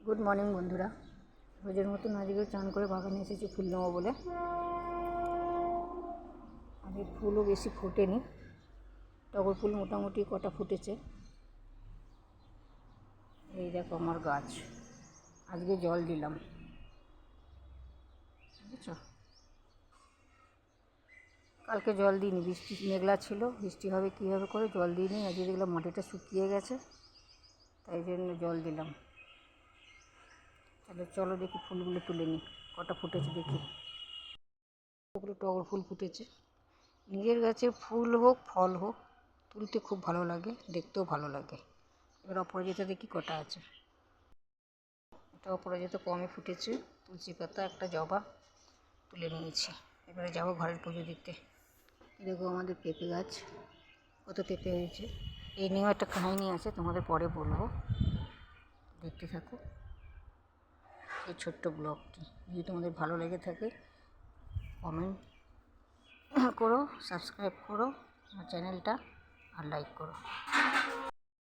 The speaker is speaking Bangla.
গুড মর্নিং বন্ধুরা। রোজের মতন আজকে চান করে বাগানে এসেছি ফুল নেবো বলে। আগে ফুলও বেশি ফোটেনি, টগর ফুল মোটামুটি কটা ফুটেছে। এই দেখো আমার গাছ, আজকে জল দিলাম, বুঝেছো? কালকে জল দিইনি, বৃষ্টি মেঘলা ছিল, বৃষ্টি হবে কী হবে করে জল দিইনি। আজকে দেখলাম মাটিটা শুকিয়ে গেছে, তাই জন্য জল দিলাম। তাহলে চলো দেখি ফুলগুলো তুলে নিই, কটা ফুটেছে দেখি। ওগুলো টগর ফুল ফুটেছে। নিজের গাছে ফুল হোক ফল হোক তুলতে খুব ভালো লাগে, দেখতেও ভালো লাগে। এবার অপরাজিতা দেখি কটা আছে। এটা অপরাজিতা কমই ফুটেছে। তুলসী পাতা, একটা জবা তুলে নিয়েছি। এবারে যাবো ঘরের পুজো দিতে। দেখো আমাদের পেঁপে গাছ, কত পেঁপে হয়েছে। এই নিয়েও একটা কাহিনি আছে, তোমাদের পরে বলবো, দেখতে থাকো এই ছোট্ট ব্লগটি। যদি তোমাদের ভালো লেগে থাকে কমেন্ট করো, সাবস্ক্রাইব করো আমার চ্যানেলটা, আর লাইক করো।